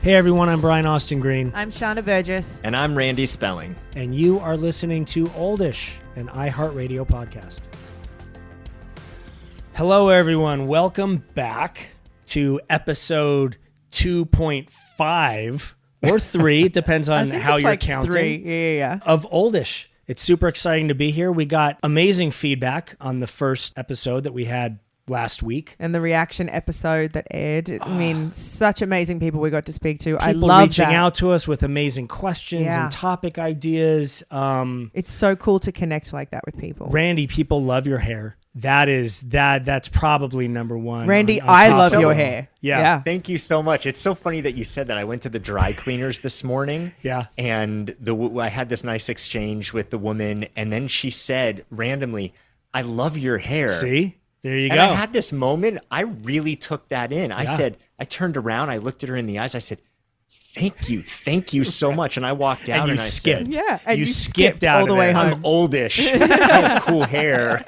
Hey everyone, I'm Brian Austin Green. I'm Sharna Burgess. And I'm Randy Spelling. And you are listening to Oldish, an iHeartRadio podcast. Hello everyone, welcome back to episode 2.5 or 3, depends on how you're counting, 3. Yeah. of Oldish. It's super exciting to be here. We got amazing feedback on the first episode that we had last week. And the reaction episode that aired. I mean, such amazing people we got to speak to. I People love reaching that. out to us with amazing questions and topic ideas. It's so cool to connect like that with people. Randy, people love your hair. That's probably number one. Randy, on I top love of your it. hair. Yeah. Thank you so much. It's so funny that you said that. I went to the dry cleaners this morning. Yeah. And I had this nice exchange with the woman. And then she said randomly, I love your hair. See? There you and go. I had this moment. I really took that in. I said, I turned around. I looked at her in the eyes. I said, Thank you so much. And I walked out and I skipped. said, And you skipped out all the way home. I'm oldish. I have cool hair.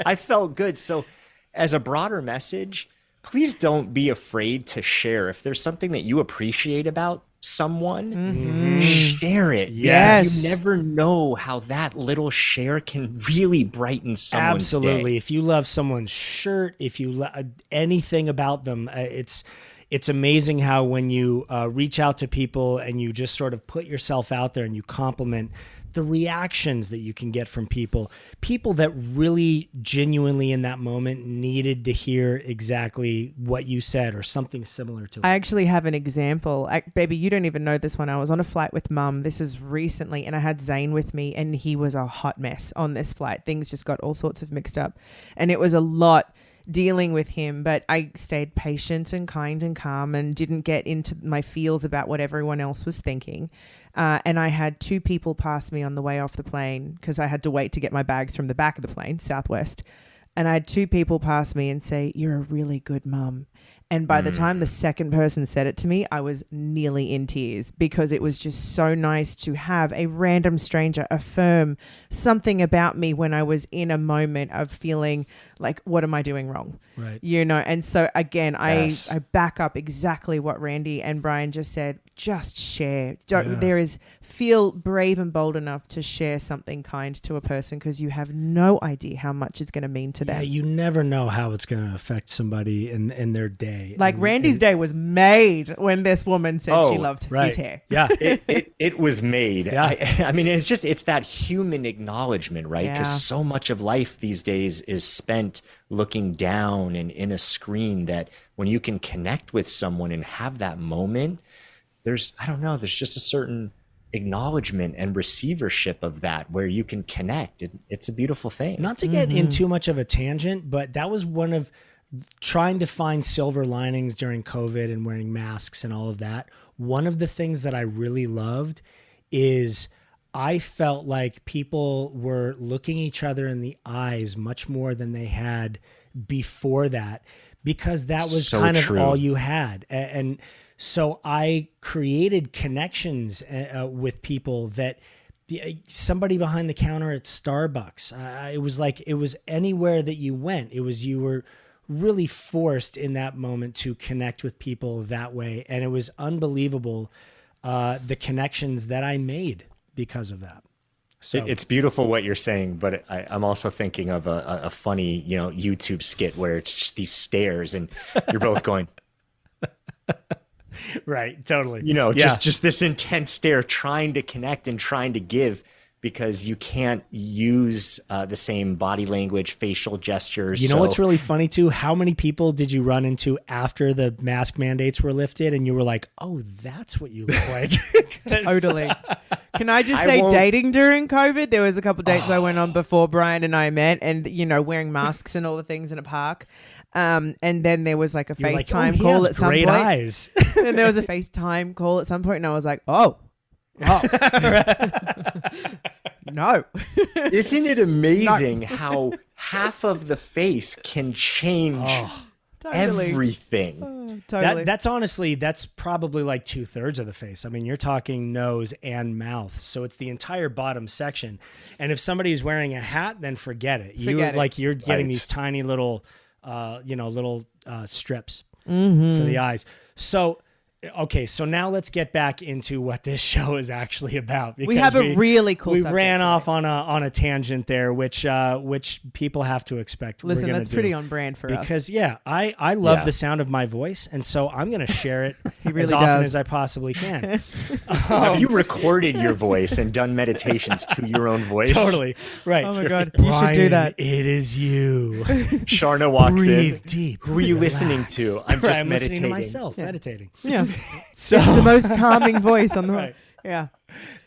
I felt good. So as a broader message, please don't be afraid to share. If there's something that you appreciate about someone, share it. Yes. Because you never know how that little share can really brighten someone's Absolutely. day. If you love someone's shirt, if you anything about them, it's amazing how when you reach out to people and you just sort of put yourself out there and you compliment, the reactions that you can get from people that really genuinely in that moment needed to hear exactly what you said or something similar to it. I actually have an example. Baby, you don't even know this one. I was on a flight with Mum. This is recently, and I had Zane with me, and he was a hot mess on this flight. Things just got all sorts of mixed up, and it was a lot dealing with him, but I stayed patient and kind and calm and didn't get into my feels about what everyone else was thinking. And I had 2 people pass me on the way off the plane because I had to wait to get my bags from the back of the plane, Southwest. And I had 2 people pass me and say, "You're a really good mum." And by the time the second person said it to me, I was nearly in tears because it was just so nice to have a random stranger affirm something about me when I was in a moment of feeling like, what am I doing wrong? Right. You know, and so again, Yes. I back up exactly what Randy and Brian just said. Just share. Feel brave and bold enough to share something kind to a person because you have no idea how much it's going to mean to them. Yeah, you never know how it's going to affect somebody in their day. Like Randy's day was made when this woman said she loved right. his hair. Yeah. It was made. Yeah. I mean, it's that human acknowledgement, right? Because Yeah. so much of life these days is spent looking down and in a screen that when you can connect with someone and have that moment, there's just a certain acknowledgement and receivership of that where you can connect. It's a beautiful thing. Not to get in too much of a tangent, but that was one of trying to find silver linings during COVID and wearing masks and all of that. One of the things that I really loved is I felt like people were looking each other in the eyes much more than they had before that, because that was So kind true. of all you had. And so I created connections with people that somebody behind the counter at Starbucks, it was anywhere that you went. You were really forced in that moment to connect with people that way. And it was unbelievable, the connections that I made because of that. So It's beautiful what you're saying, but I'm also thinking of a funny, YouTube skit where it's just these stares and you're both going, right. Totally. just this intense stare, trying to connect and trying to give because you can't use the same body language, facial gestures. You know what's really funny too? How many people did you run into after the mask mandates were lifted and you were like, oh, that's what you look like? Totally. Can I just say dating during COVID? There was a couple of dates I went on before Brian and I met and, wearing masks and all the things in a park. And then there was like a You're FaceTime like, oh, call at some great point. eyes. And there was a FaceTime call at some point and I was like, oh. No. Isn't it amazing how half of the face can change Totally. everything? Totally. That's probably like 2/3 of the face. I mean, you're talking nose and mouth. So it's the entire bottom section. And if somebody's wearing a hat, then forget it. You're getting these tiny little, strips for the eyes. So Okay, so now let's get back into what this show is actually about. We have a really cool We subject ran today. off on a tangent there, which people have to expect. Listen, we're gonna that's do. pretty on brand for us. Because I love Yeah. the sound of my voice, and so I'm going to share it really as often does. as I possibly can. Have you recorded your voice and done meditations to your own voice? Totally right. Oh my God, you should do Brian, that. It is you. Sharna walks Breathe in. deep. Who are you listening to? I'm Right, just I'm meditating. listening to myself, meditating. Yeah. So The most calming voice on the Right. Yeah.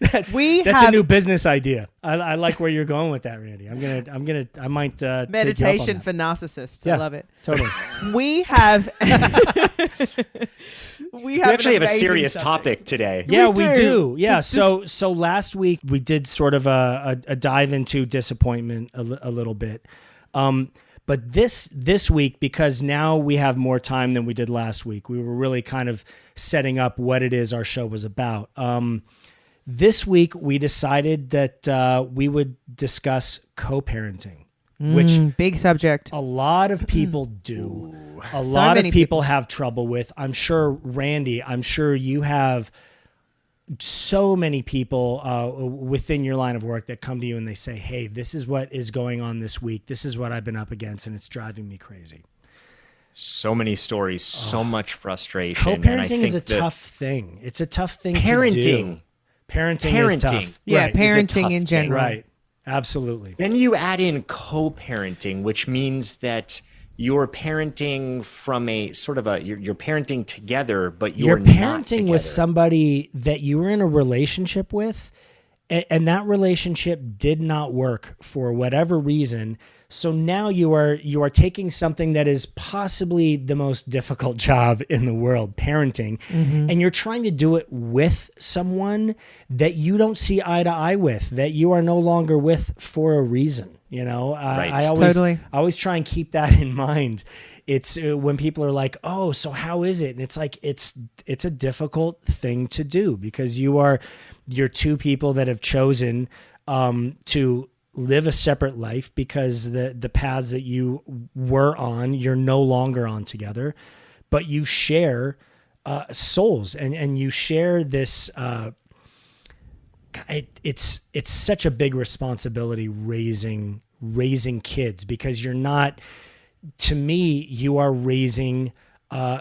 that's have a new business idea. I like where you're going with that, Randy. I might take you up on meditation that. for narcissists. Yeah. I love it. Totally. We have We actually have a an amazing serious subject. topic today. Yeah, We we do. do. Yeah. So last week we did sort of a dive into disappointment a little bit. But this week, because now we have more time than we did last week, we were really kind of setting up what it is our show was about. This week we decided that we would discuss co-parenting, which Big subject. a lot of people do. A So lot of many people have trouble with. I'm sure, Randy, you have so many people within your line of work that come to you and they say, hey, this is what is going on this week. This is what I've been up against, and it's driving me crazy. So many stories, so much frustration. and I Co-parenting think is a that tough thing. It's a tough thing to Parenting. do. Parenting is tough. Yeah, Right. parenting tough in thing. general. Right. Absolutely. Then you add in co-parenting, which means that you're parenting from a sort of you're parenting together, but You're not parenting together. with somebody that you were in a relationship with, and that relationship did not work for whatever reason. So now you are taking something that is possibly the most difficult job in the world, parenting, and you're trying to do it with someone that you don't see eye to eye with, that you are no longer with for a reason. You know, Right. I always try and keep that in mind. It's when people are like, "Oh, so how is it?" And it's like it's a difficult thing to do because you're two people that have chosen to live a separate life because the paths that you were on, you're no longer on together, but you share souls and you share this. It's such a big responsibility raising kids because you're not. To me, you are raising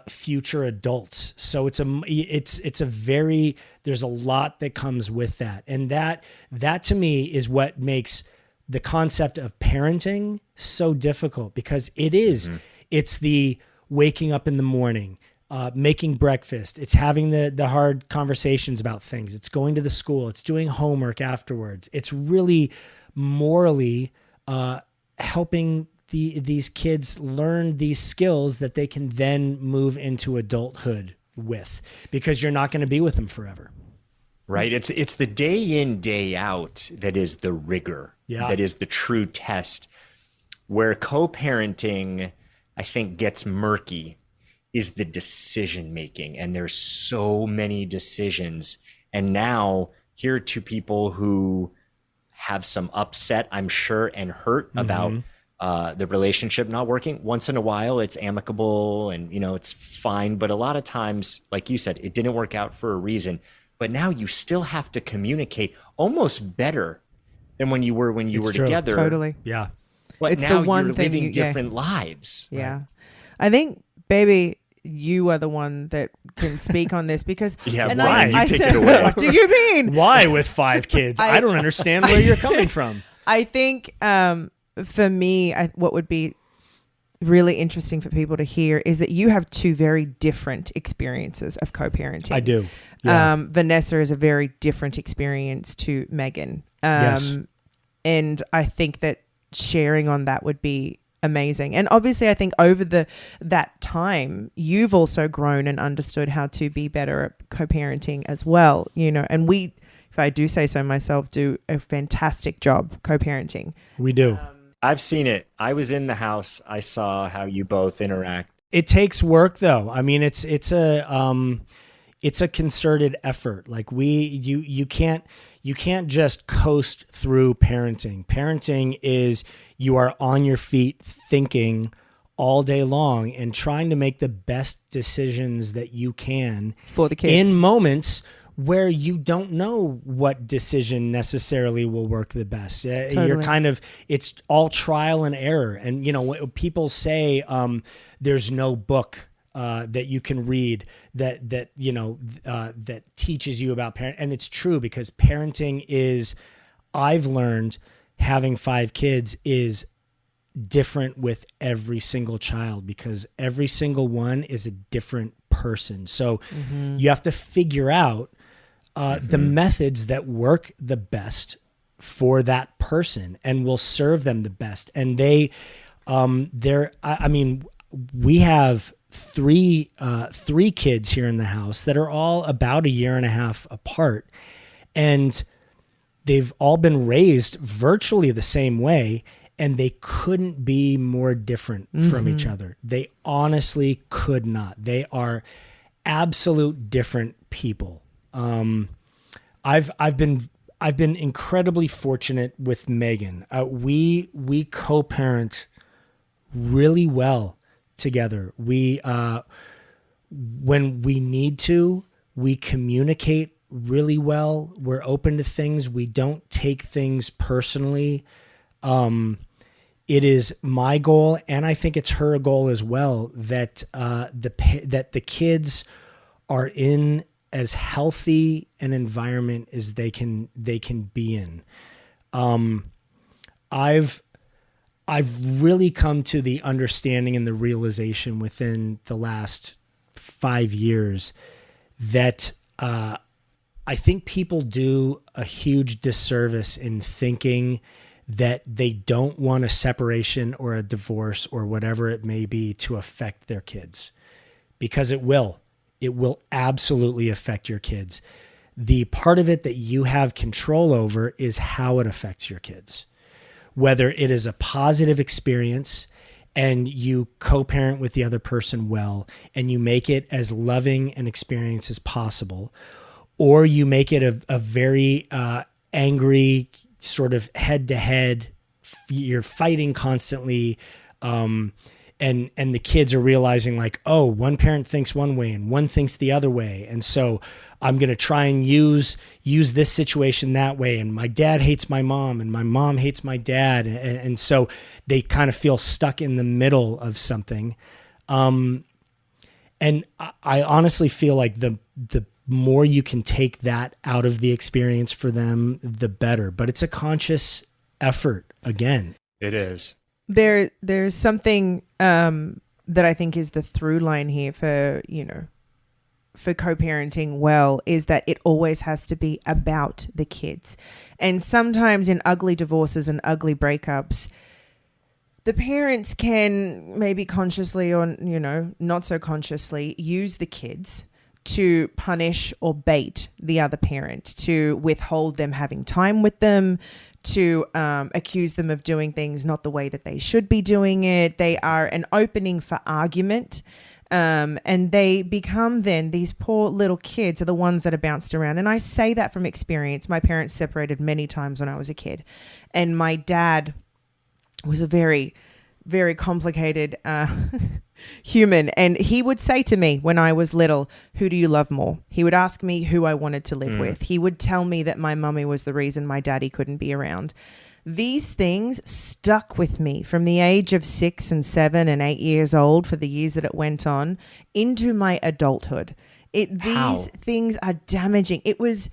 future adults. So it's a very, there's a lot that comes with that. And that to me is what makes the concept of parenting so difficult because it's the waking up in the morning, making breakfast. It's having the hard conversations about things. It's going to the school. It's doing homework afterwards. It's really morally helping these kids learn these skills that they can then move into adulthood with, because you're not going to be with them forever. Right. It's the day in, day out that is the rigor. Yeah. That is the true test. Where co-parenting, I think, gets murky is the decision making. And there's so many decisions. And now here are two people who have some upset, I'm sure, and hurt about the relationship not working. Once in a while, it's amicable and, it's fine. But a lot of times, like you said, it didn't work out for a reason. But now you still have to communicate almost better than when you were True. together. Totally. Yeah. But It's the now one you're thing living you- different lives. Yeah. Right. I think, baby, you are the one that can speak on this because Yeah, and Brian, I you take said, it away. What do you mean? Why with 5 kids? I don't understand where you're coming from. I think for me, what would be really interesting for people to hear is that you have two very different experiences of co-parenting. I do. Yeah. Vanessa is a very different experience to Megan. Yes. And I think that sharing on that would be amazing. And obviously I think over that time, you've also grown and understood how to be better at co-parenting as well, and we, if I do say so myself, do a fantastic job co-parenting. We do. I've seen it. I was in the house. I saw how you both interact. It takes work though. I mean, it's a concerted effort. Like you can't just coast through parenting. Parenting is you are on your feet thinking all day long and trying to make the best decisions that you can For the kids. in moments where you don't know what decision necessarily will work the best. You're kind of, it's all trial and error. And, you know, when people say there's no book that you can read that teaches you about parenting. And it's true, because parenting is, I've learned, having 5 kids is different with every single child, because every single one is a different person. So you have to figure out the methods that work the best for that person and will serve them the best. And we have three kids here in the house that are all about 1.5 years apart, and they've all been raised virtually the same way, and they couldn't be more different from each other. They honestly could not. They are absolute different people. I've been incredibly fortunate with Megan. We co-parent really well together. We when we need to, we communicate really well. We're open to things. We don't take things personally. It is my goal, and I think it's her goal as well, that the kids are in as healthy an environment as they can be in. I've really come to the understanding and the realization within the last 5 years that I think people do a huge disservice in thinking that they don't want a separation or a divorce or whatever it may be to affect their kids, because it will. It will absolutely affect your kids. The part of it that you have control over is how it affects your kids. Whether it is a positive experience and you co-parent with the other person well, and you make it as loving an experience as possible, or you make it a very angry sort of head-to-head, you're fighting constantly, and the kids are realizing like, oh, one parent thinks one way and one thinks the other way, and so I'm going to try and use this situation that way, and my dad hates my mom and my mom hates my dad, and so they kind of feel stuck in the middle of something. And I honestly feel like the more you can take that out of the experience for them, the better. But it's a conscious effort again. It is. There's something that I think is the through line here for co-parenting well, is that it always has to be about the kids. And sometimes in ugly divorces and ugly breakups, the parents can maybe consciously or, not so consciously use the kids to punish or bait the other parent, to withhold them having time with them, to accuse them of doing things not the way that they should be doing it. They are an opening for argument. And they become then, these poor little kids are the ones that are bounced around. And I say that from experience. My parents separated many times when I was a kid. And my dad was a very, very complicated human. And he would say to me when I was little, who do you love more? He would ask me who I wanted to live with. He would tell me that my mummy was the reason my daddy couldn't be around. These things stuck with me from the age of 6 and 7 and 8 years old, for the years that it went on, into my adulthood. These things are damaging. It was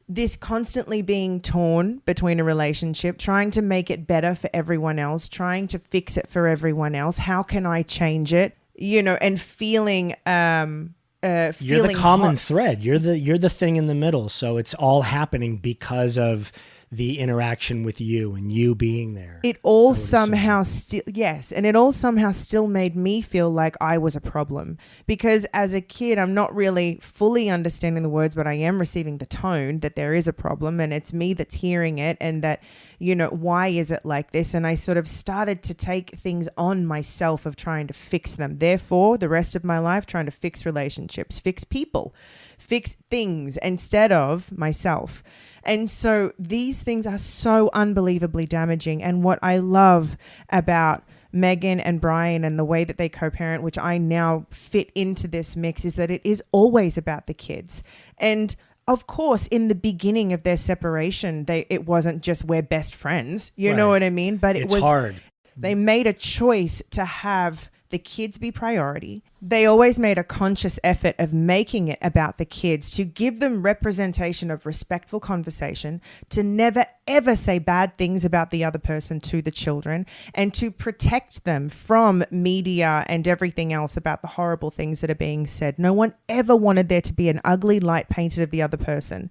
this constantly being torn between a relationship, trying to make it better for everyone else, trying to fix it for everyone else. How can I change it? And feeling you're the common thread. You're the thing in the middle. So it's all happening because of the interaction with you and you being there. It all somehow still, yes. And it all somehow still made me feel like I was a problem, because as a kid, I'm not really fully understanding the words, but I am receiving the tone that there is a problem, and it's me that's hearing it, and that, why is it like this? And I sort of started to take things on myself of trying to fix them. Therefore, the rest of my life, trying to fix relationships, fix people, fix things instead of myself. And so these things are so unbelievably damaging. And what I love about Megan and Brian and the way that they co-parent, which I now fit into this mix, is that it is always about the kids. And of course, in the beginning of their separation, it wasn't just we're best friends. You know what I mean? But it was hard. They made a choice to have the kids be priority. They always made a conscious effort of making it about the kids, to give them representation of respectful conversation, to never ever say bad things about the other person to the children, and to protect them from media and everything else about the horrible things that are being said. No one ever wanted there to be an ugly light painted of the other person.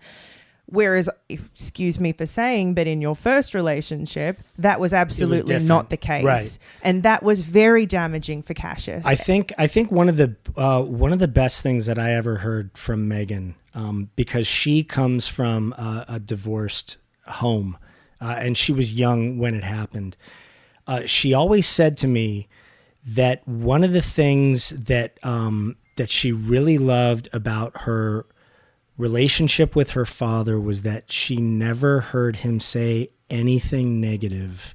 Whereas, excuse me for saying, but in your first relationship, that was absolutely not the case, right? And that was very damaging for Cassius. I think one of the best things that I ever heard from Megan, because she comes from a divorced home, and she was young when it happened. She always said to me that one of the things that she really loved about her relationship with her father was that she never heard him say anything negative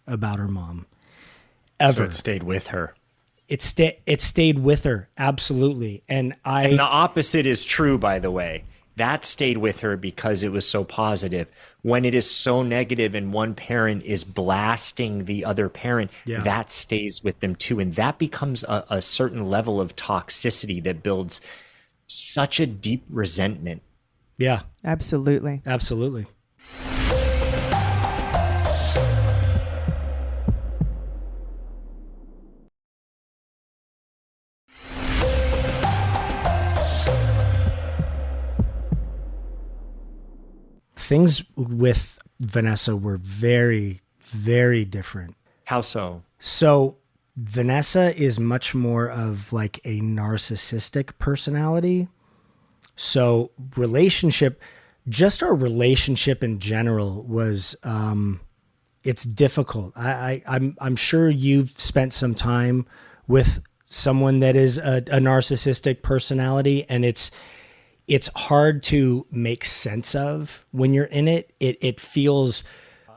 about her mom, ever. So it stayed with her. It stayed with her, absolutely. And the opposite is true, by the way. That stayed with her because it was so positive. When it is so negative and one parent is blasting the other parent, that stays with them too. And that becomes a certain level of toxicity that builds such a deep resentment. Yeah. Absolutely. Absolutely. Things with Vanessa were very, very different. How so? So Vanessa is much more of like a narcissistic personality. So our relationship in general was, it's difficult. I'm sure you've spent some time with someone that is a narcissistic personality, and it's hard to make sense of when you're in it. It feels,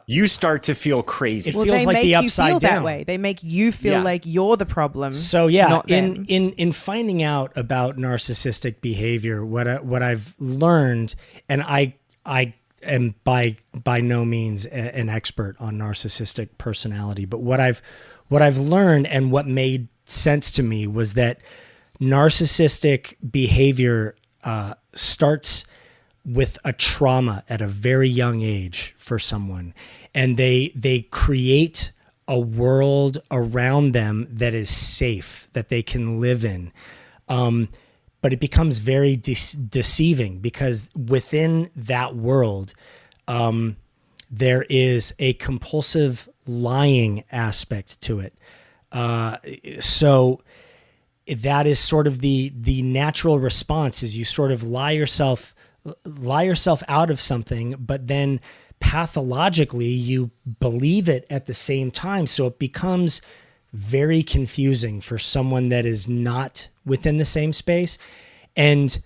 you start to feel crazy. It feels like the upside down. That way. They make you feel like you're the problem. So yeah, not them. in finding out about narcissistic behavior, what I've learned, and I am by no means an expert on narcissistic personality, but what I've learned and what made sense to me was that narcissistic behavior starts with a trauma at a very young age for someone, and they create a world around them that is safe, that they can live in. But it becomes very deceiving, because within that world, there is a compulsive lying aspect to it. So that is sort of the natural response, is you sort of lie yourself out of something, but then pathologically you believe it at the same time. So it becomes very confusing for someone that is not within the same space. And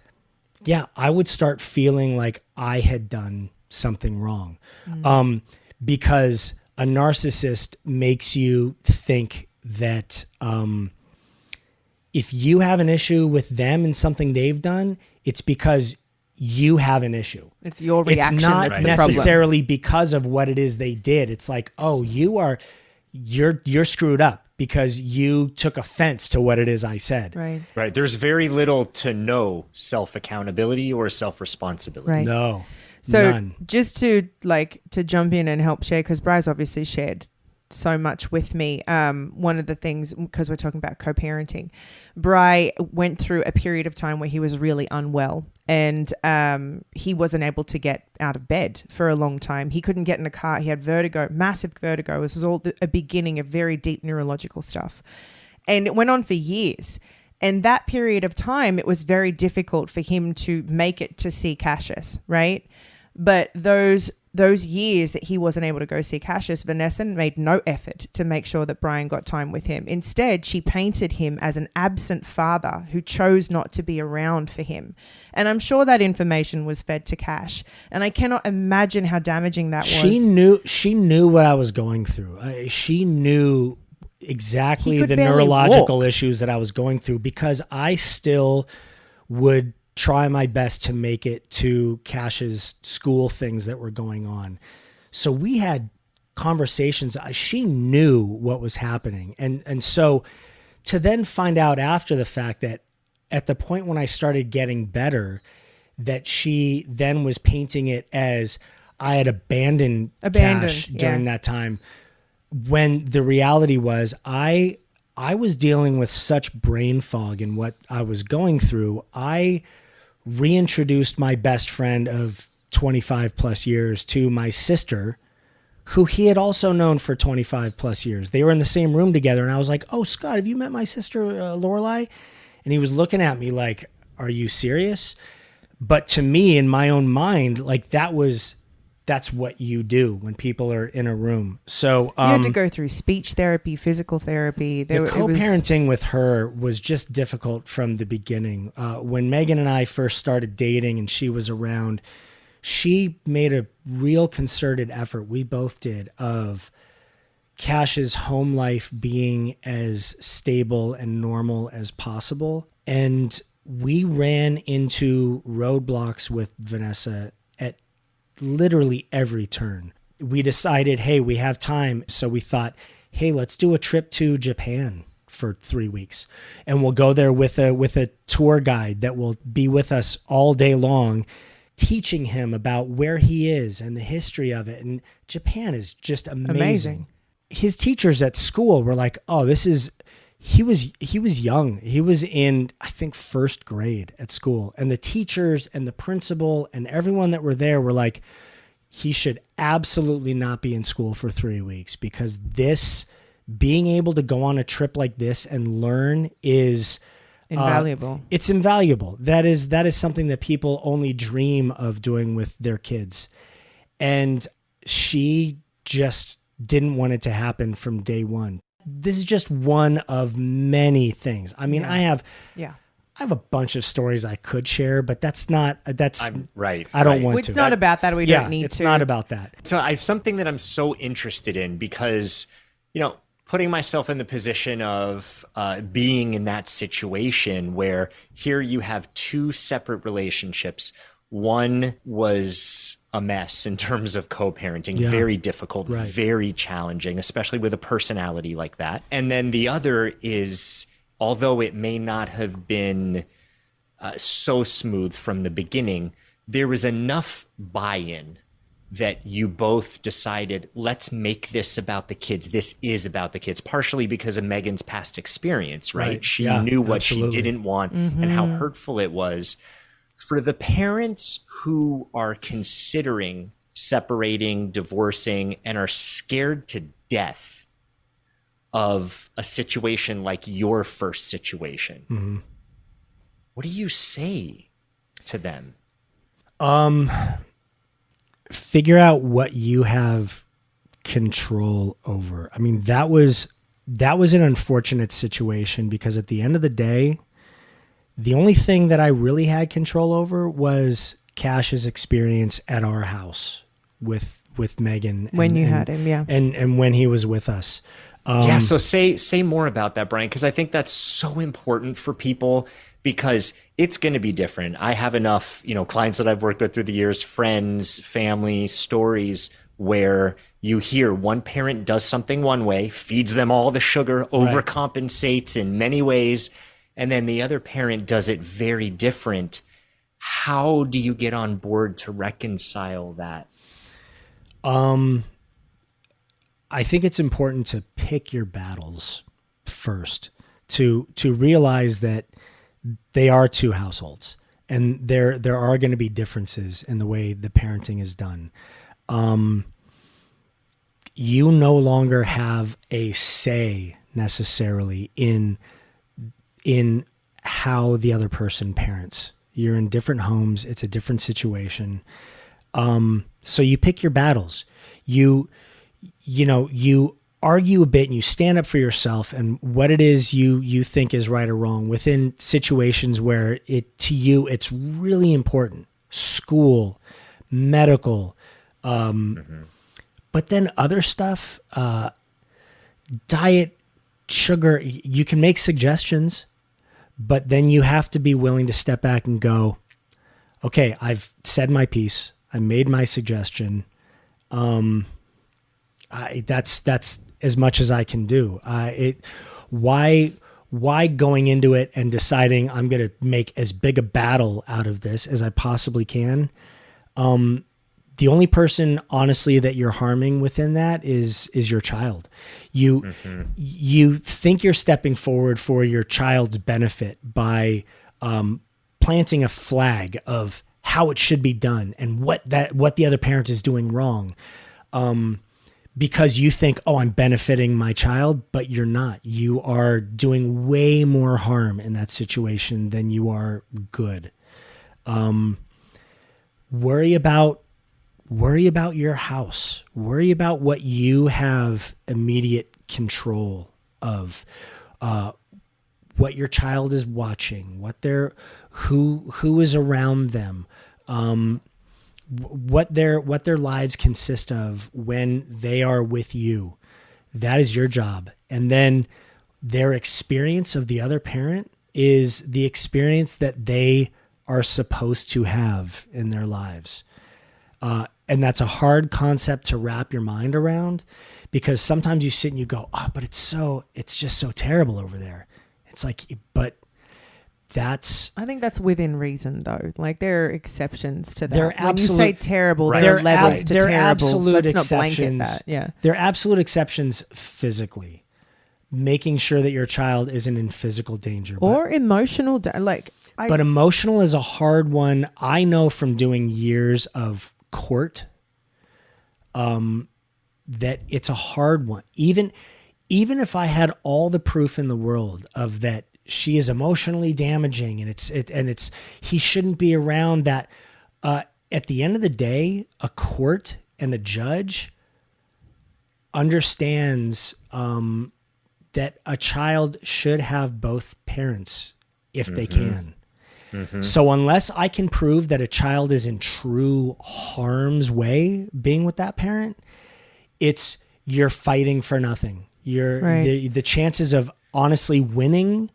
yeah, I would start feeling like I had done something wrong, because a narcissist makes you think that if you have an issue with them and something they've done, it's because you have an issue. It's your reaction. It's not that's necessarily because of what it is they did. It's like, oh, you're screwed up because you took offense to what it is I said. Right. There's very little to no self-accountability or self-responsibility. Right. No. So none. Just to jump in and help share, because Bry's obviously shared so much with me. One of the things, because we're talking about co-parenting, Bry went through a period of time where he was really unwell, and he wasn't able to get out of bed for a long time. He couldn't get in a car. He had vertigo, massive vertigo. This was all a beginning of very deep neurological stuff. And it went on for years. And that period of time, it was very difficult for him to make it to see Cassius, right? But those years that he wasn't able to go see Cassius, Vanessa made no effort to make sure that Brian got time with him. Instead, she painted him as an absent father who chose not to be around for him. And I'm sure that information was fed to Cash. And I cannot imagine how damaging that was. She knew what I was going through. She knew exactly could the barely neurological walk. issues that I was going through, because I still would try my best to make it to Cash's school things that were going on. So we had conversations. She knew what was happening. And so to then find out after the fact that at the point when I started getting better, that she then was painting it as I had abandoned Cash during that time, when the reality was I was dealing with such brain fog in what I was going through. I reintroduced my best friend of 25 plus years to my sister, who he had also known for 25 plus years. They were in the same room together. And I was like, "Oh, Scott, have you met my sister, Lorelai?" And he was looking at me like, "Are you serious?" But to me, in my own mind, like that's what you do when people are in a room. So you had to go through speech therapy, physical therapy. The co-parenting with her was just difficult from the beginning. When Megan and I first started dating and she was around, she made a real concerted effort, we both did, of Cash's home life being as stable and normal as possible. And we ran into roadblocks with Vanessa at literally every turn. We decided, hey, we have time. So we thought, hey, let's do a trip to Japan for 3 weeks. And we'll go there with a tour guide that will be with us all day long, teaching him about where he is and the history of it. And Japan is just amazing. His teachers at school were like, oh, he was young. He was in, I think, first grade at school. And the teachers and the principal and everyone that were there were like, he should absolutely not be in school for 3 weeks, because being able to go on a trip like this and learn is invaluable. It's invaluable. That is something that people only dream of doing with their kids. And she just didn't want it to happen from day one. This is just one of many things. I mean, I have a bunch of stories I could share, but that's right. I don't want to. It's not about that. We don't need to. It's not about that. So something that I'm so interested in, because, putting myself in the position of being in that situation where here you have two separate relationships. One was a mess in terms of co-parenting, very difficult, very challenging, especially with a personality like that. And then the other is, although it may not have been so smooth from the beginning, there was enough buy-in that you both decided, let's make this about the kids. This is about the kids, partially because of Megan's past experience, right? She knew what she didn't want and how hurtful it was. For the parents who are considering separating, divorcing, and are scared to death of a situation like your first situation, what do you say to them? Figure out what you have control over. I mean, that was an unfortunate situation, because at the end of the day, the only thing that I really had control over was Cash's experience at our house with Megan. When you had him, and when he was with us. So say more about that, Brian, because I think that's so important for people, because it's going to be different. I have enough, clients that I've worked with through the years, friends, family, stories where you hear one parent does something one way, feeds them all the sugar, overcompensates in many ways, and then the other parent does it very different. How do you get on board to reconcile that? I think it's important to pick your battles first, to realize that they are two households, and there are going to be differences in the way the parenting is done. You no longer have a say necessarily in how the other person parents. You're in different homes. It's a different situation. So you pick your battles. You argue a bit and you stand up for yourself and what it is you think is right or wrong within situations where to you it's really important. School, medical, but then other stuff, diet sugar, you can make suggestions, but then you have to be willing to step back and go, okay, I've said my piece. I made my suggestion. That's as much as I can do. Why going into it and deciding I'm going to make as big a battle out of this as I possibly can? The only person, honestly, that you're harming within that is your child. You think you're stepping forward for your child's benefit by planting a flag of how it should be done and what the other parent is doing wrong, because you think, oh, I'm benefiting my child, but you're not. You are doing way more harm in that situation than you are good. Worry about your house. Worry about what you have immediate control of, what your child is watching, who is around them, what their lives consist of when they are with you. That is your job. And then their experience of the other parent is the experience that they are supposed to have in their lives. And that's a hard concept to wrap your mind around, because sometimes you sit and you go, oh, but it's just so terrible over there. It's like, but I think that's within reason, though. Like, there are exceptions to that. There are when you say terrible, right. there are levels to there are terrible. absolute Let's not exceptions. blanket that. Yeah. There are absolute exceptions physically, making sure that your child isn't in physical danger. Or emotional. But emotional is a hard one. I know from doing years of court that it's a hard one. Even if I had all the proof in the world of that she is emotionally damaging and he shouldn't be around that, at the end of the day, a court and a judge understands that a child should have both parents if they can. Mm-hmm. So unless I can prove that a child is in true harm's way being with that parent, you're fighting for nothing. The chances of honestly winning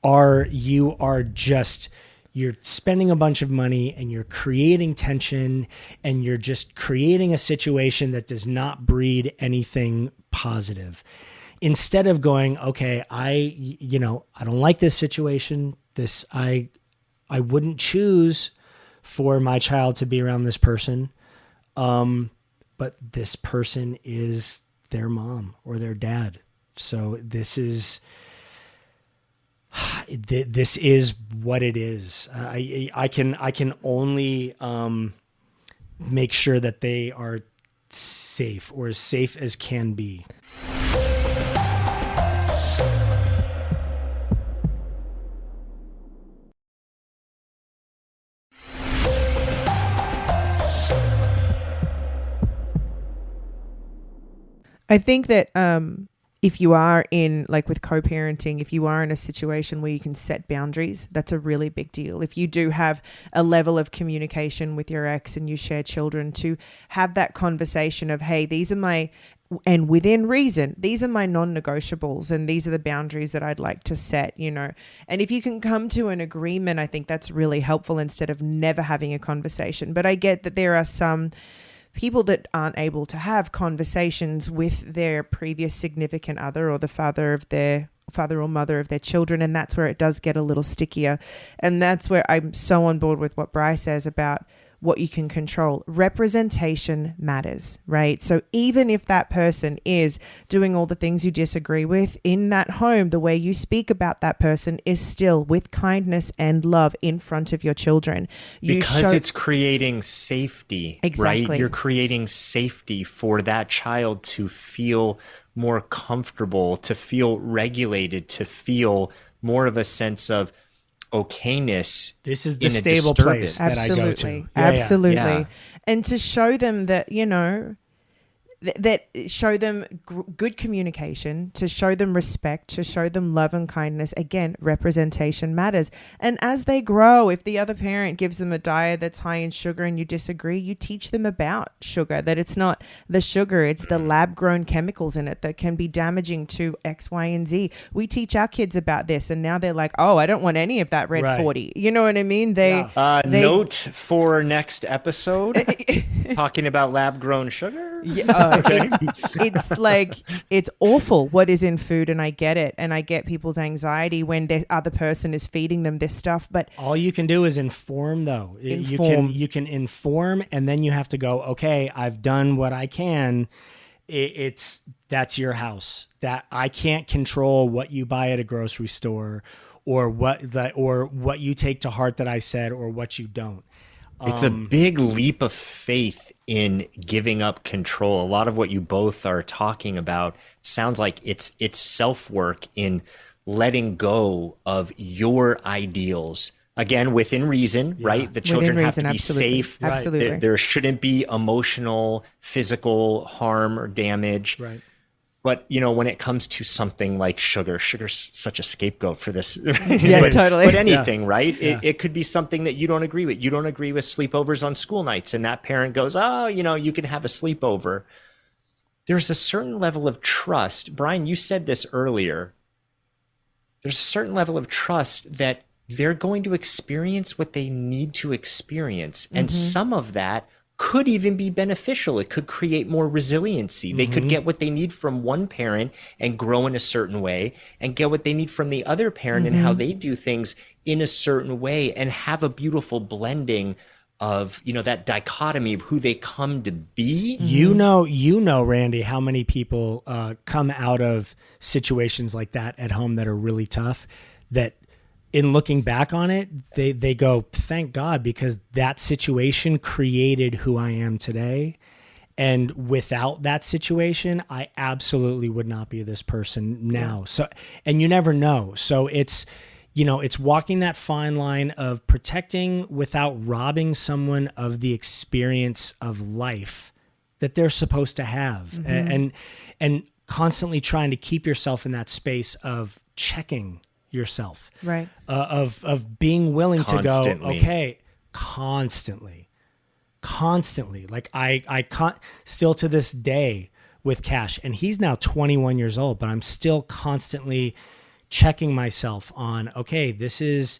you're spending a bunch of money and you're creating tension and you're just creating a situation that does not breed anything positive. Instead of going, okay, I don't like this situation. I wouldn't choose for my child to be around this person. But this person is their mom or their dad. So this is what it is. I can only make sure that they are safe, or as safe as can be. I think that if you are in, like with co-parenting, if you are in a situation where you can set boundaries, that's a really big deal. If you do have a level of communication with your ex and you share children, to have that conversation of, hey, these are my, and within reason, these are my non-negotiables and these are the boundaries that I'd like to set, And if you can come to an agreement, I think that's really helpful instead of never having a conversation. But I get that there are some people that aren't able to have conversations with their previous significant other or the father or mother of their children, and that's where it does get a little stickier. And that's where I'm so on board with what Bryce says about what you can control. Representation matters, right? So even if that person is doing all the things you disagree with in that home, the way you speak about that person is still with kindness and love in front of your children. Because it's creating safety, exactly. Right? You're creating safety for that child to feel more comfortable, to feel regulated, to feel more of a sense of okayness. This is the stable place that I go to. Absolutely. And to show them that, that show them good communication, to show them respect, to show them love and kindness. Again, representation matters. And as they grow, if the other parent gives them a diet that's high in sugar and you disagree, you teach them about sugar, that it's not the sugar, it's the lab grown chemicals in it that can be damaging to X, Y, and Z. We teach our kids about this, and now they're like, oh, I don't want any of that red 40. You know what I mean? They note for next episode, talking about lab grown sugar. Yeah, it's like, it's awful what is in food, and I get it, and I get people's anxiety when the other person is feeding them this stuff. But all you can do is inform, though. You can inform, and then you have to go, okay, I've done what I can. That's your house. That I can't control what you buy at a grocery store, or what you take to heart that I said, or what you don't. It's a big leap of faith in giving up control. A lot of what you both are talking about sounds like it's self-work in letting go of your ideals. Again, within reason, right? The children have to be safe. Absolutely. There shouldn't be emotional, physical harm or damage. Right. But, when it comes to something like sugar's such a scapegoat for this. Yeah, totally. But anything, right? Yeah. It could be something that you don't agree with. You don't agree with sleepovers on school nights, and that parent goes, oh, you can have a sleepover. There's a certain level of trust. Brian, you said this earlier. There's a certain level of trust that they're going to experience what they need to experience. And some of that could even be beneficial. It could create more resiliency. They could get what they need from one parent and grow in a certain way, and get what they need from the other parent and how they do things in a certain way, and have a beautiful blending of, that dichotomy of who they come to be. You know, Randy, how many people come out of situations like that at home that are really tough, that in looking back on it, they go, thank God, because that situation created who I am today. And without that situation, I absolutely would not be this person now. So, and you never know. So it's walking that fine line of protecting without robbing someone of the experience of life that they're supposed to have. And constantly trying to keep yourself in that space of checking yourself, right? Of being willing Constantly. to go, okay, constantly. Like I can't, still to this day with Cash, and he's now 21 years old, but I'm still constantly checking myself on, okay, this is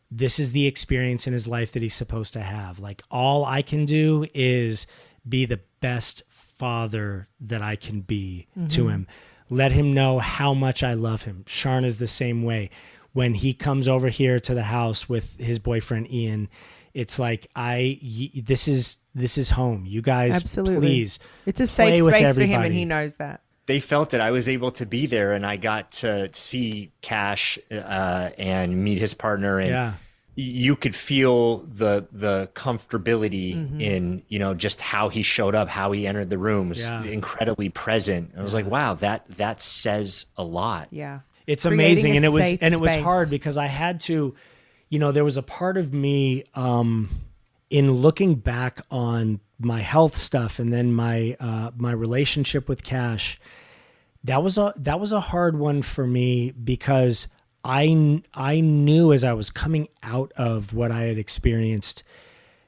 the experience in his life that he's supposed to have. Like, all I can do is be the best father that I can be to him. Let him know how much I love him. Sharna's the same way. When he comes over here to the house with his boyfriend Ian, it's like, this is home. You guys, absolutely, please. It's a safe space for him, and he knows that. They felt it. I was able to be there, and I got to see Cash and meet his partner, and you could feel the comfortability in, just how he showed up, how he entered the room. It was incredibly present. I was like, wow, that says a lot. Yeah. It's amazing. And it was hard because I had to, there was a part of me in looking back on my health stuff, and then my relationship with Cash. That was a hard one for me, because I knew as I was coming out of what I had experienced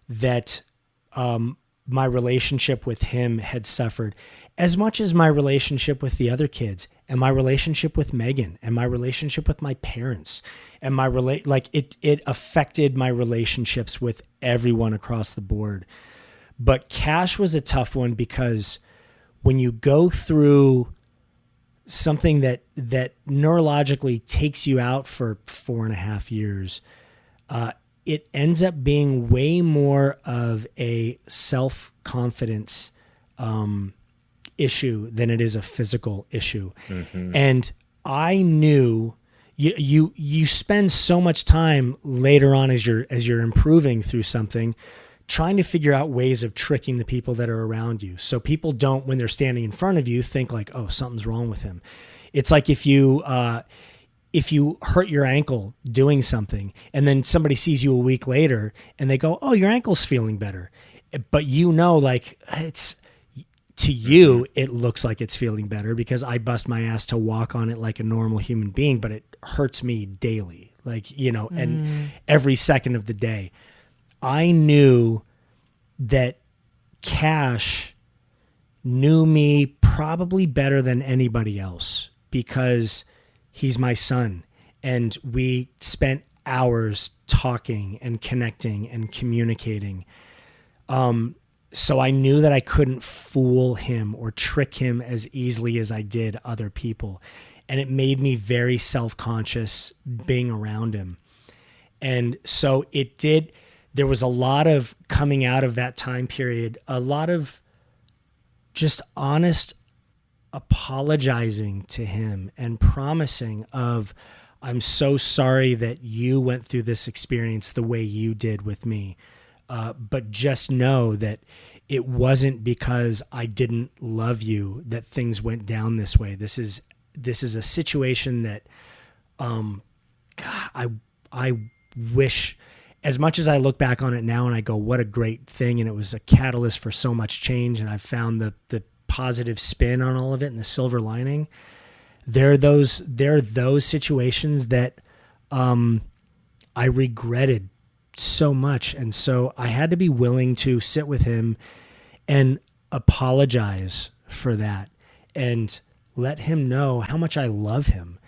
that my relationship with him had suffered as much as my relationship with the other kids, and my relationship with Megan, and my relationship with my parents, and it affected my relationships with everyone across the board. But Cash was a tough one, because when you go through something that neurologically takes you out for 4.5 years, it ends up being way more of a self-confidence issue than it is a physical issue. And I knew you spend so much time later on as you're improving through something, trying to figure out ways of tricking the people that are around you. So people don't, when they're standing in front of you, think like, oh, something's wrong with him. It's like if you hurt your ankle doing something, and then somebody sees you a week later and they go, oh, your ankle's feeling better. But like, to you, it looks like it's feeling better because I bust my ass to walk on it like a normal human being, but it hurts me daily, like, and every second of the day. I knew that Cash knew me probably better than anybody else because he's my son, and we spent hours talking and connecting and communicating. So I knew that I couldn't fool him or trick him as easily as I did other people. And it made me very self-conscious being around him. And so there was a lot of coming out of that time period, a lot of just honest apologizing to him and promising of, I'm so sorry that you went through this experience the way you did with me. But just know that it wasn't because I didn't love you that things went down this way. This is a situation that, God, I wish, as much as I look back on it now and I go, what a great thing. And it was a catalyst for so much change. And I've found the positive spin on all of it and the silver lining. There are those situations that, I regretted so much. And so I had to be willing to sit with him and apologize for that and let him know how much I love him,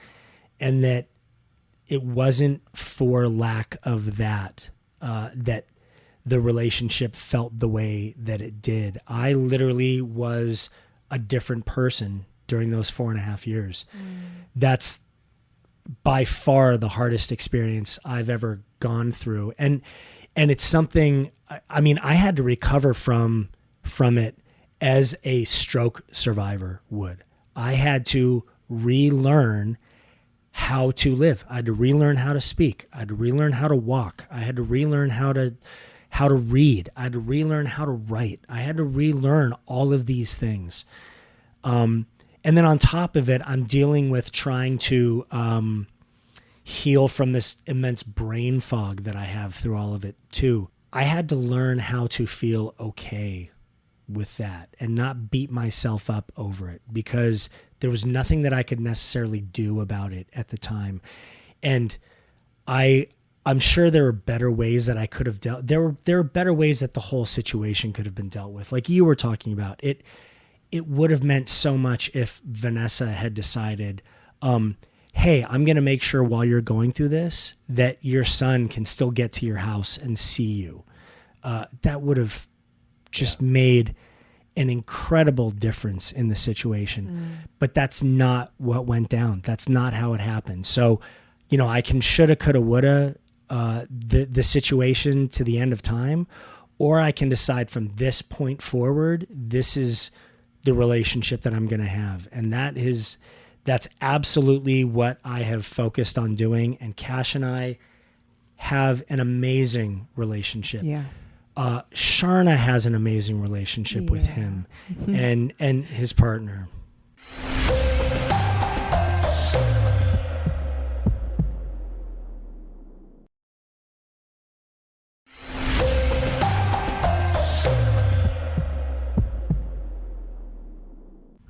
and that it wasn't for lack of that, that the relationship felt the way that it did. I literally was a different person during those 4.5 years. That's by far the hardest experience I've ever gone through. And it's something, I mean, I had to recover from it as a stroke survivor would. I had to relearn how to live. I had to relearn how to speak. I had to relearn how to walk. I had to relearn how to read. I had to relearn how to write. I had to relearn all of these things. And then on top of it, I'm dealing with trying to heal from this immense brain fog that I have through all of it too. I had to learn how to feel okay with that and not beat myself up over it, because there was nothing that I could necessarily do about it at the time. And I'm sure there were better ways that I could have dealt. There were better ways that the whole situation could have been dealt with. Like you were talking about, it would have meant so much if Vanessa had decided, hey, I'm going to make sure while you're going through this that your son can still get to your house and see you. That would have just made an incredible difference in the situation. But that's not what went down. That's not how it happened. So, I can shoulda, coulda, woulda the situation to the end of time, or I can decide from this point forward, this is the relationship that I'm going to have. And that's absolutely what I have focused on doing. And Cash and I have an amazing relationship. Yeah. Sharna has an amazing relationship with him and his partner.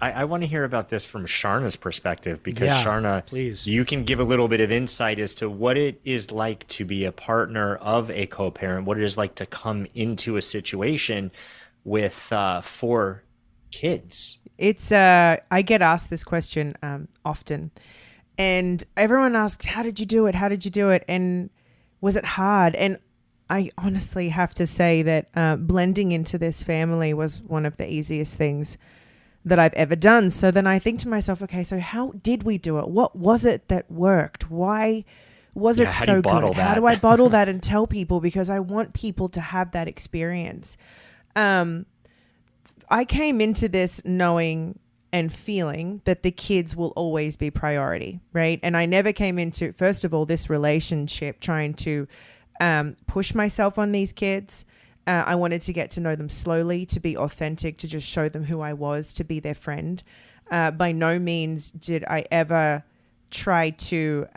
I want to hear about this from Sharna's perspective, because Sharna, please, you can give a little bit of insight as to what it is like to be a partner of a co-parent, what it is like to come into a situation with 4 kids. It's I get asked this question often, and everyone asks, how did you do it? How did you do it? And was it hard? And I honestly have to say that blending into this family was one of the easiest things that I've ever done. So then I think to myself, okay, so how did we do it? What was it that worked? Why was it so good? How do I bottle that and tell people? Because I want people to have that experience. I came into this knowing and feeling that the kids will always be priority, right? And I never came into, first of all, this relationship trying to push myself on these kids. I wanted to get to know them slowly, to be authentic, to just show them who I was, to be their friend. By no means did I ever try to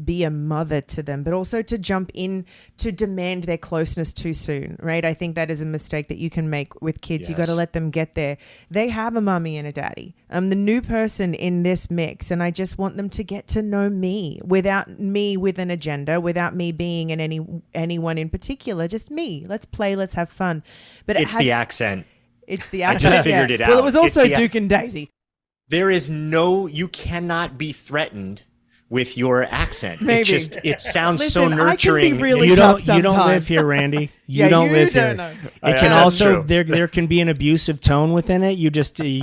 be a mother to them, but also to jump in to demand their closeness too soon, right? I think that is a mistake that you can make with kids. You got to let them get there. They have a mummy and a daddy. I'm the new person in this mix, and I just want them to get to know me without me with an agenda, without me being in anyone in particular, just me. Let's play, let's have fun. But it's the accent. It's the accent. I just figured it out. Well, it was also Duke and Daisy. You cannot be threatened with your accent. Maybe. It sounds Listen, so nurturing. I can be really you tough don't sometimes. live here, Randy. You Yeah, don't you live don't here. know. It can That's also true. there can be an abusive tone within it. You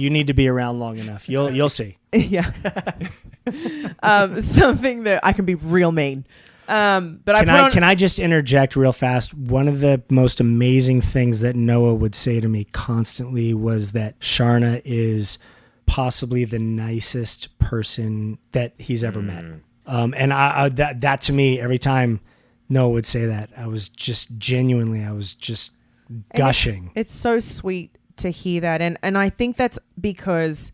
need to be around long enough. You'll see. Yeah. Something that I can be real mean. But can I just interject real fast? One of the most amazing things that Noah would say to me constantly was that Sharna is possibly the nicest person that he's ever met. And that to me, every time Noah would say that, I was just gushing. It's so sweet to hear that. And I think that's because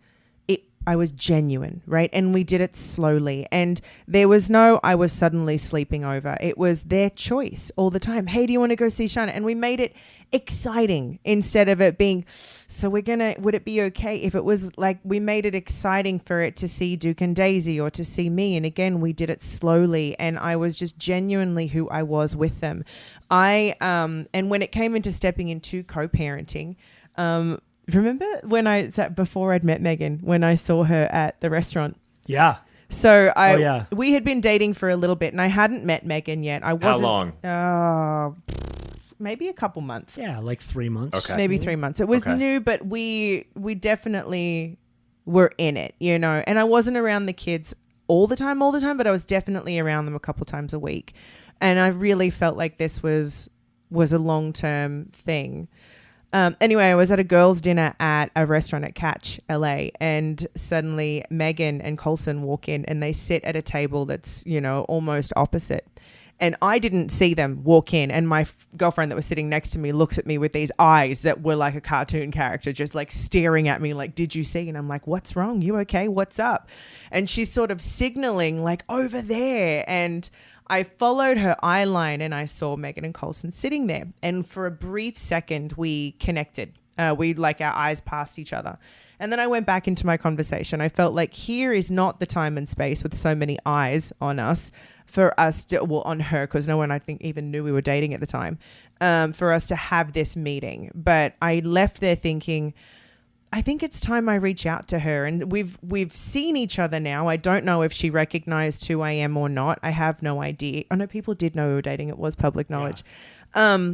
I was genuine, right? And we did it slowly. And there was I was suddenly sleeping over. It was their choice all the time. Hey, do you want to go see Sharna? And we made it exciting instead of it being, would it be okay if it was like, we made it exciting for it to see Duke and Daisy or to see me. And again, we did it slowly. And I was just genuinely who I was with them. And when it came into stepping into co-parenting, remember when before I'd met Megan, when I saw her at the restaurant? Yeah. So we had been dating for a little bit and I hadn't met Megan yet. I wasn't. How long? Maybe a couple months. Yeah, like 3 months. Okay. Maybe 3 months. It was new, but we definitely were in it, and I wasn't around the kids all the time, but I was definitely around them a couple times a week. And I really felt like this was a long-term thing. Anyway, I was at a girls' dinner at a restaurant at Catch, LA, and suddenly Megan and Colson walk in and they sit at a table that's, almost opposite. And I didn't see them walk in, and my girlfriend that was sitting next to me looks at me with these eyes that were like a cartoon character, just like staring at me like, did you see? And I'm like, what's wrong? You okay? What's up? And she's sort of signaling like over there. And I followed her eye line and I saw Megan and Colson sitting there. And for a brief second, we connected. Our eyes passed each other. And then I went back into my conversation. I felt like here is not the time and space with so many eyes on us for us to, on her, because no one I think even knew we were dating at the time, for us to have this meeting. But I left there thinking, I think it's time I reach out to her. And we've seen each other now. I don't know if she recognized who I am or not. I have no idea. I know people did know we were dating. It was public knowledge. Yeah.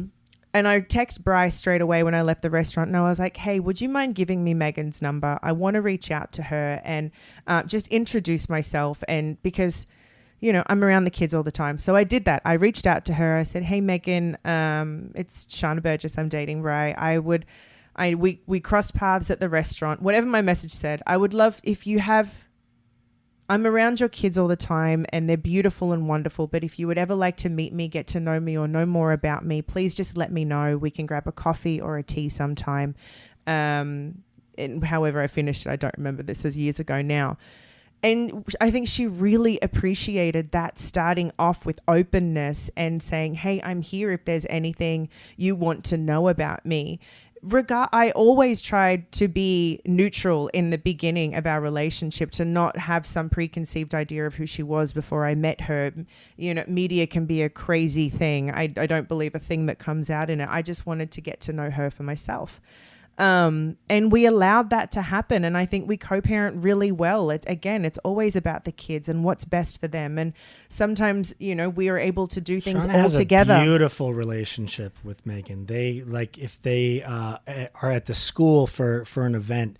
And I text Bryce straight away when I left the restaurant, and I was like, hey, would you mind giving me Megan's number? I want to reach out to her and just introduce myself. And because, I'm around the kids all the time. So I did that. I reached out to her. I said, hey, Megan, it's Sharna Burgess I'm dating, right? We crossed paths at the restaurant. Whatever my message said, I would love if you have... I'm around your kids all the time and they're beautiful and wonderful. But if you would ever like to meet me, get to know me or know more about me, please just let me know. We can grab a coffee or a tea sometime. And however I finished it, I don't remember. This is years ago now. And I think she really appreciated that, starting off with openness and saying, hey, I'm here if there's anything you want to know about me. I always tried to be neutral in the beginning of our relationship, to not have some preconceived idea of who she was before I met her. Media can be a crazy thing. I don't believe a thing that comes out in it. I just wanted to get to know her for myself. And we allowed that to happen. And I think we co-parent really well. It's always about the kids and what's best for them. And sometimes, we are able to do things Sharna all has together. A beautiful relationship with Megan. They if they are at the school for an event,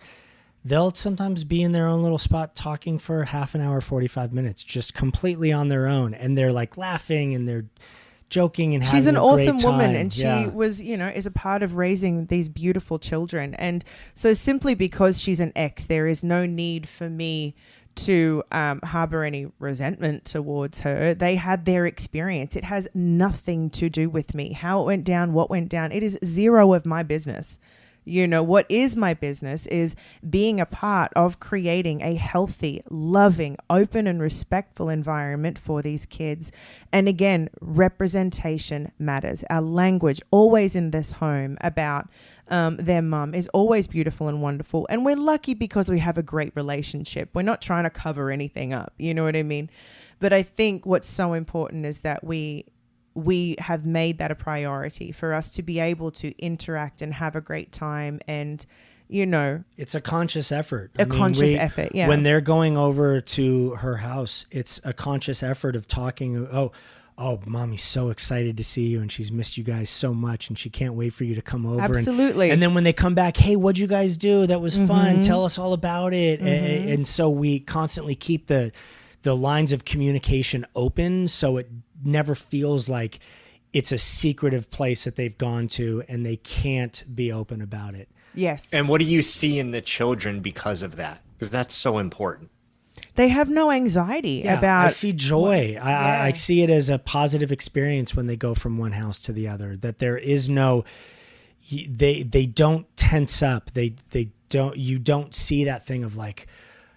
they'll sometimes be in their own little spot talking for half an hour, 45 minutes, just completely on their own. And they're like laughing and they're joking and she's having an a great awesome time. woman, and she was, is a part of raising these beautiful children. And so simply because she's an ex, there is no need for me to harbor any resentment towards her. They had their experience. It has nothing to do with me. How it went down, what went down, it is zero of my business. You know, what is my business is being a part of creating a healthy, loving, open and respectful environment for these kids. And again, representation matters. Our language always in this home about their mum is always beautiful and wonderful. And we're lucky because we have a great relationship. We're not trying to cover anything up. You know what I mean? But I think what's so important is that we have made that a priority for us to be able to interact and have a great time. And, you know, it's a conscious effort. Effort. Yeah. When they're going over to her house, it's a conscious effort of talking. Oh, mommy's so excited to see you and she's missed you guys so much and she can't wait for you to come over. Absolutely. And then when they come back, hey, what'd you guys do? That was fun. Tell us all about it. And so we constantly keep the lines of communication open so it never feels like it's a secretive place that they've gone to and they can't be open about it. Yes. And what do you see in the children because of that? Because that's so important. They have no anxiety about. I see joy. I see it as a positive experience when they go from one house to the other, that there is no, they don't tense up. You don't see that thing of like,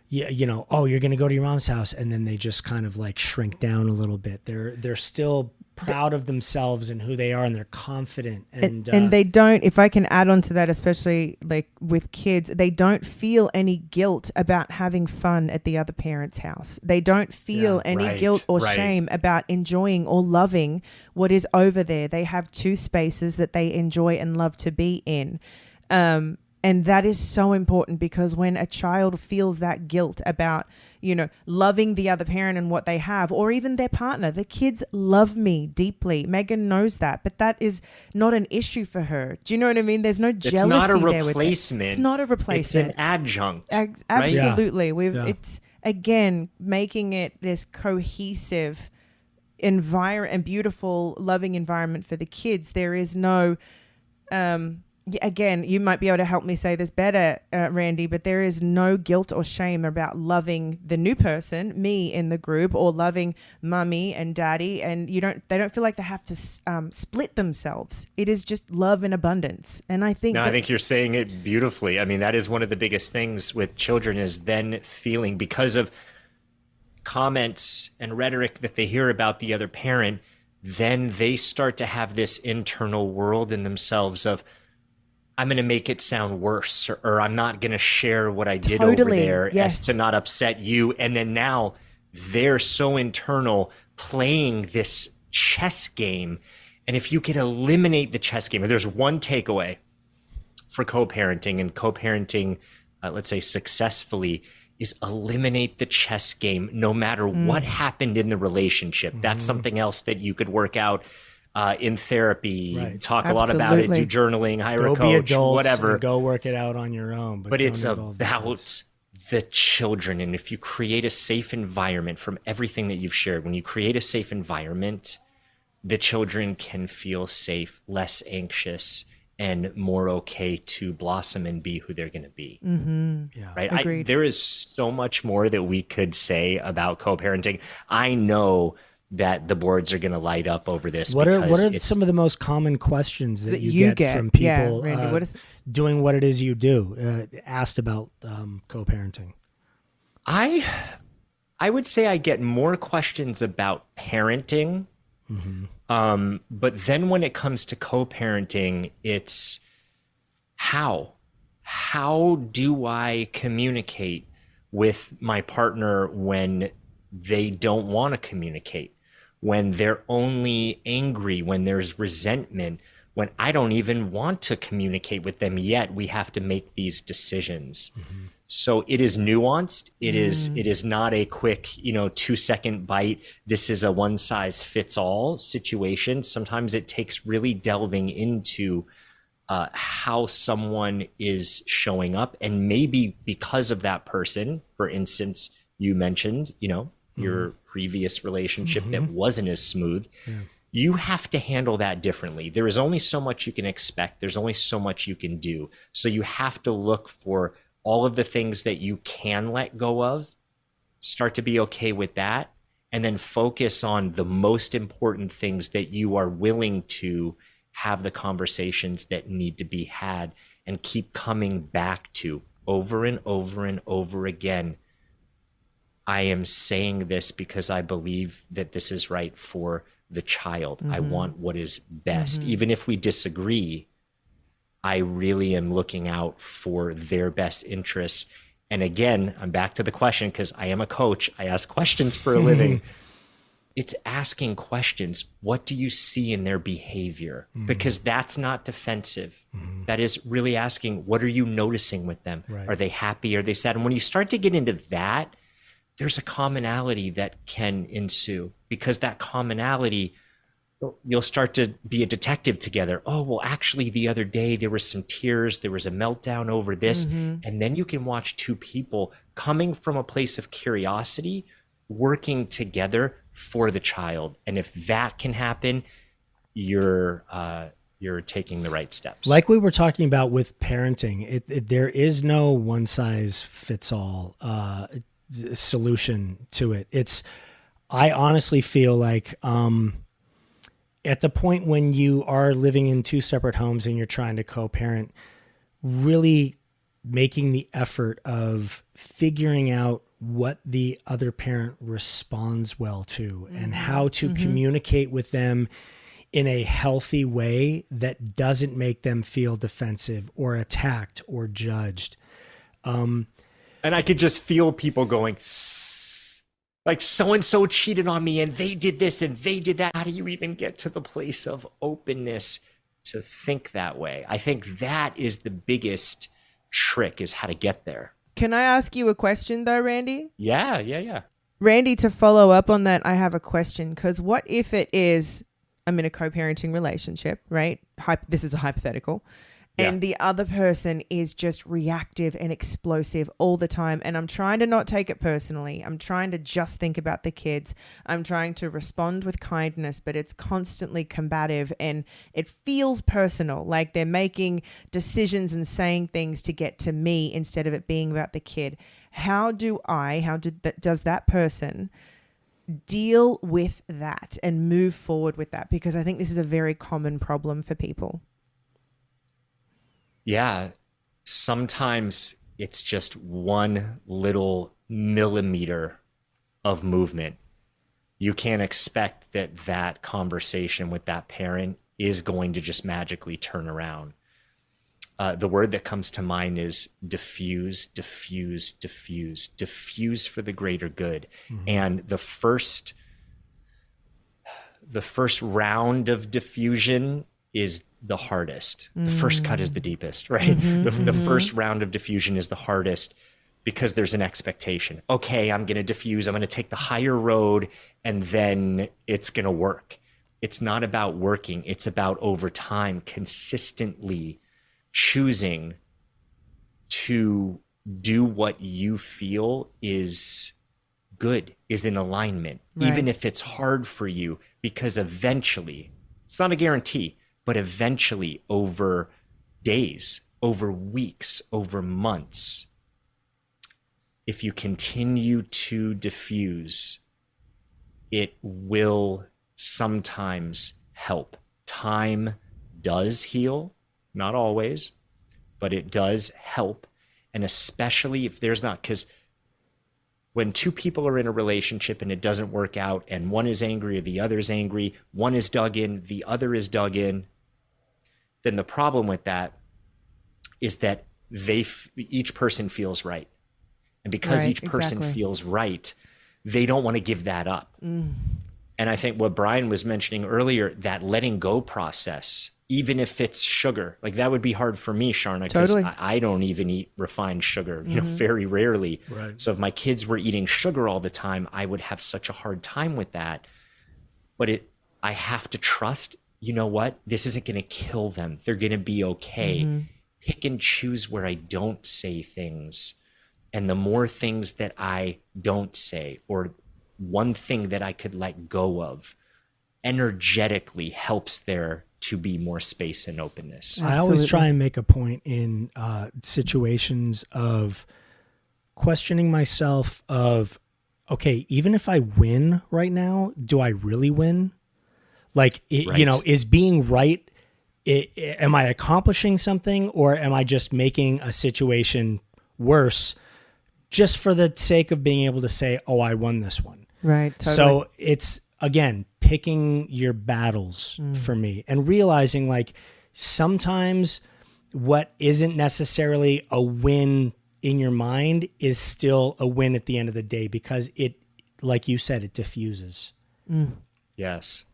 you know, oh, you're going to go to your mom's house. And then they just kind of like shrink down a little bit. They're still proud of themselves and who they are, and they're confident. And they don't, if I can add on to that, especially like with kids, they don't feel any guilt about having fun at the other parent's house. They don't feel any guilt or shame about enjoying or loving what is over there. They have two spaces that they enjoy and love to be in. And that is so important, because when a child feels that guilt about, you know, loving the other parent and what they have, or even their partner, the kids love me deeply. Megan knows that, but that is not an issue for her. Do you know what I mean? There's no jealousy there. It's not a replacement. It's not a replacement. It's an adjunct. Absolutely. Right? It's, again, making it this cohesive environment and beautiful, loving environment for the kids. There is no... again, you might be able to help me say this better, Randy, but there is no guilt or shame about loving the new person, me in the group, or loving mummy and daddy. And they don't feel like they have to split themselves. It is just love and abundance. And I think I think you're saying it beautifully. I mean, that is one of the biggest things with children, is then feeling, because of comments and rhetoric that they hear about the other parent, then they start to have this internal world in themselves of, I'm going to make it sound worse, or I'm not going to share what I did over there as to not upset you. And then now they're so internal, playing this chess game. And if you could eliminate the chess game, if there's one takeaway for co-parenting, and co-parenting, let's say successfully, is eliminate the chess game, no matter what happened in the relationship. That's something else that you could work out in therapy, talk a lot about it, do journaling, hire a coach, be adults, whatever. And go work it out on your own. But it's about the children. And if you create a safe environment from everything that you've shared, when you create a safe environment, the children can feel safe, less anxious, and more okay to blossom and be who they're going to be. Right? Agreed. There is so much more that we could say about co-parenting. I know that the boards are going to light up over this. What are some of the most common questions that you get from people Randy, doing what it is you do, asked about co-parenting? I would say I get more questions about parenting. But then when it comes to co-parenting, it's how do I communicate with my partner when they don't want to communicate, when they're only angry, when there's resentment, when I don't even want to communicate with them yet? We have to make these decisions. So it is nuanced. It is not a quick, 2-second bite. This is a one size fits all situation. Sometimes it takes really delving into how someone is showing up. And maybe because of that person, for instance, you mentioned, your previous relationship that wasn't as smooth. You have to handle that differently. There is only so much you can expect. There's only so much you can do. So you have to look for all of the things that you can let go of, start to be okay with that, and then focus on the most important things that you are willing to have the conversations that need to be had, and keep coming back to over and over and over again. I am saying this because I believe that this is right for the child. I want what is best. Even if we disagree, I really am looking out for their best interests. And again, I'm back to the question, because I am a coach. I ask questions for a living. It's asking questions. What do you see in their behavior? Because that's not defensive. That is really asking, what are you noticing with them? Right. Are they happy? Are they sad? And when you start to get into that, there's a commonality that can ensue, because that commonality, you'll start to be a detective together. Oh, well, actually the other day there was some tears, there was a meltdown over this. And then you can watch two people coming from a place of curiosity, working together for the child. And if that can happen, you're taking the right steps. Like we were talking about with parenting, there is no one size fits all solution to it. I honestly feel like at the point when you are living in two separate homes and you're trying to co-parent, really making the effort of figuring out what the other parent responds well to and how to communicate with them in a healthy way that doesn't make them feel defensive or attacked or judged. And I could just feel people going, like, so-and-so cheated on me and they did this and they did that. How do you even get to the place of openness to think that way? I think that is the biggest trick, is how to get there. Can I ask you a question though, Randy? Yeah. Randy, to follow up on that, I have a question, because what if it is, I'm in a co-parenting relationship, right? This is a hypothetical. And the other person is just reactive and explosive all the time. And I'm trying to not take it personally. I'm trying to just think about the kids. I'm trying to respond with kindness, but it's constantly combative and it feels personal. Like they're making decisions and saying things to get to me instead of it being about the kid. How does that person deal with that and move forward with that? Because I think this is a very common problem for people. Yeah, sometimes it's just one little millimeter of movement. You can't expect that conversation with that parent is going to just magically turn around. The word that comes to mind is diffuse for the greater good. And the first round of diffusion is the hardest. The first cut is the deepest, right? The first round of diffusion is the hardest, because there's an expectation. Okay, I'm going to diffuse. I'm going to take the higher road and then it's going to work. It's not about working. It's about, over time, consistently choosing to do what you feel is good, is in alignment, even if it's hard for you, because eventually, it's not a guarantee, but eventually, over days, over weeks, over months, if you continue to diffuse, it will sometimes help. Time does heal, not always, but it does help. And especially if there's not, because when two people are in a relationship and it doesn't work out, and one is angry or the other is angry, one is dug in, the other is dug in, then the problem with that is that each person feels right. And because each person feels right, they don't want to give that up. And I think what Brian was mentioning earlier, that letting go process, even if it's sugar, like that would be hard for me, Sharna, because I don't even eat refined sugar, very rarely. Right. So if my kids were eating sugar all the time, I would have such a hard time with that. But I have to trust, you know what? This isn't going to kill them. They're going to be okay. Pick and choose where I don't say things. And the more things that I don't say, or one thing that I could let go of, energetically helps there to be more space and openness. I always try and make a point in situations of questioning myself of, okay, even if I win right now, do I really win? Like, is being right am I accomplishing something, or am I just making a situation worse just for the sake of being able to say, oh, I won this one? Right. Totally. So it's, again, picking your battles for me, and realizing like sometimes what isn't necessarily a win in your mind is still a win at the end of the day, because it, like you said, it diffuses. Yes.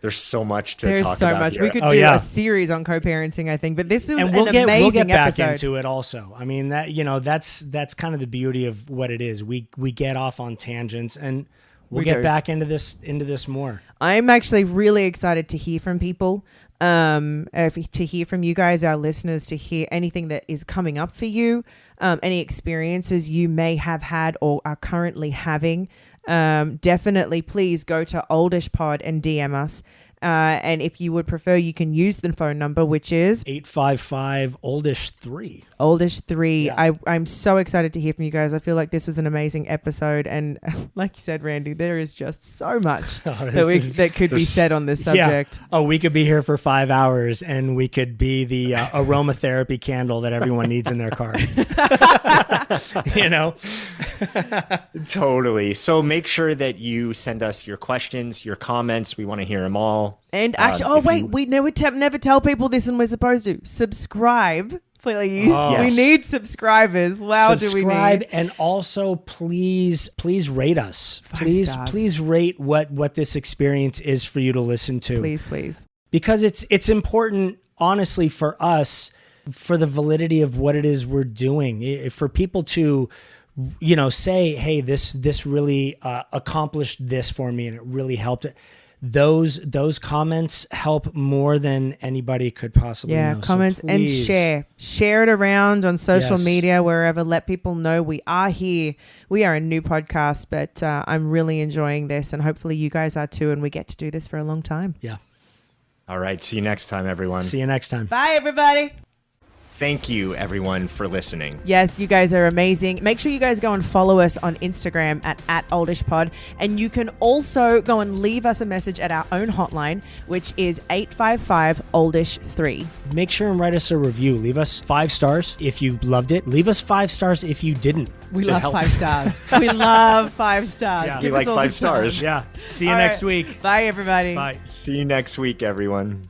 There's so much to There's talk so about much. here. We could do a series on co-parenting, I think, but this is And we'll an get amazing back episode. into it also. I mean, that, you know, that's kind of the beauty of what it is. We get off on tangents, and we'll get back into this more. I'm actually really excited to hear from people, to hear from you guys, our listeners, to hear anything that is coming up for you, any experiences you may have had or are currently having. Definitely please go to Oldish Pod and DM us. And if you would prefer, you can use the phone number, which is 855 Oldish 3. Oldish 3. Yeah. I'm so excited to hear from you guys. I feel like this was an amazing episode. And like you said, Randy, there is just so much that could be said on this subject. Yeah. Oh, we could be here for 5 hours, and we could be the aromatherapy candle that everyone needs in their car. You know? Totally. So make sure that you send us your questions, your comments. We want to hear them all. And actually, we never tell people this, and we're supposed to subscribe, please. Oh. We Yes. need subscribers. Wow, do we need? And also please rate us. 5 stars. Please rate what this experience is for you to listen to. Please. Because it's important, honestly, for us, for the validity of what it is we're doing, for people to, you know, say, hey, this really accomplished this for me, and it really helped it. Those comments help more than anybody could possibly know. Comments, so and share it around on social Yes. media, wherever. Let people know we are here. We are a new podcast, but I'm really enjoying this, and hopefully you guys are too, and we get to do this for a long time. Yeah. All right. See you next time, everyone. See you next time. Bye, everybody. Thank you, everyone, for listening. Yes, you guys are amazing. Make sure you guys go and follow us on Instagram at @oldishpod. And you can also go and leave us a message at our own hotline, which is 855-OLDISH-3. Make sure and write us a review. Leave us 5 stars if you loved it. Leave us 5 stars if you didn't. We It love helps. 5 stars. We love 5 stars. Yeah. You Give us like all 5 the stars. Yeah. See you All next right. week. Bye, everybody. Bye. See you next week, everyone.